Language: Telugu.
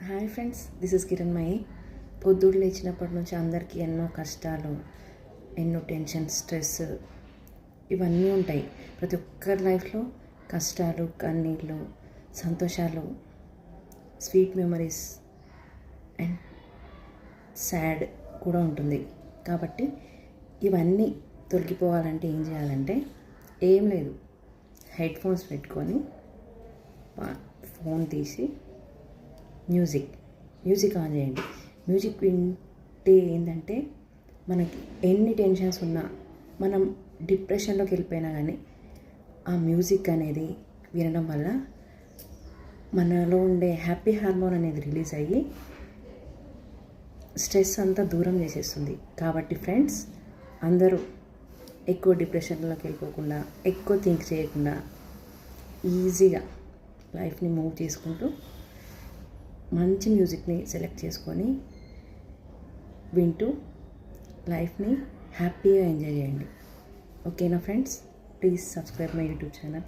Hi friends, this is Kiranmayi. పొద్దుడు లేచినప్పటి నుంచి అందరికీ ఎన్నో కష్టాలు, ఎన్నో టెన్షన్, స్ట్రెస్ ఇవన్నీ ఉంటాయి. ప్రతి ఒక్కరి లైఫ్లో కష్టాలు, కన్నీళ్ళు, సంతోషాలు, స్వీట్ మెమరీస్ అండ్ సాడ్ కూడా ఉంటుంది. కాబట్టి ఇవన్నీ తొలగిపోవాలంటే ఏం చేయాలంటే ఏం లేదు, హెడ్ ఫోన్స్ పెట్టుకొని ఫోన్ తీసి మ్యూజిక్ ఆన్ చేయండి. మ్యూజిక్ వింటే ఏంటంటే మనకి ఎన్ని టెన్షన్స్ ఉన్నా, మనం డిప్రెషన్లోకి వెళ్ళిపోయినా కానీ ఆ మ్యూజిక్ అనేది వినడం వల్ల మనలో ఉండే హ్యాపీ హార్మోన్ అనేది రిలీజ్ అయ్యి స్ట్రెస్ అంతా దూరం చేసేస్తుంది. కాబట్టి ఫ్రెండ్స్, అందరూ ఎక్కువ డిప్రెషన్లోకి వెళ్ళిపోకుండా, ఎక్కువ థింక్ చేయకుండా ఈజీగా లైఫ్ని మూవ్ చేసుకుంటూ మంచి మ్యూజిక్ని సెలెక్ట్ చేసుకొని వింటూ లైఫ్ని హ్యాపీగా ఎంజాయ్ చేయండి. ఓకేనా friends? Please subscribe my YouTube channel.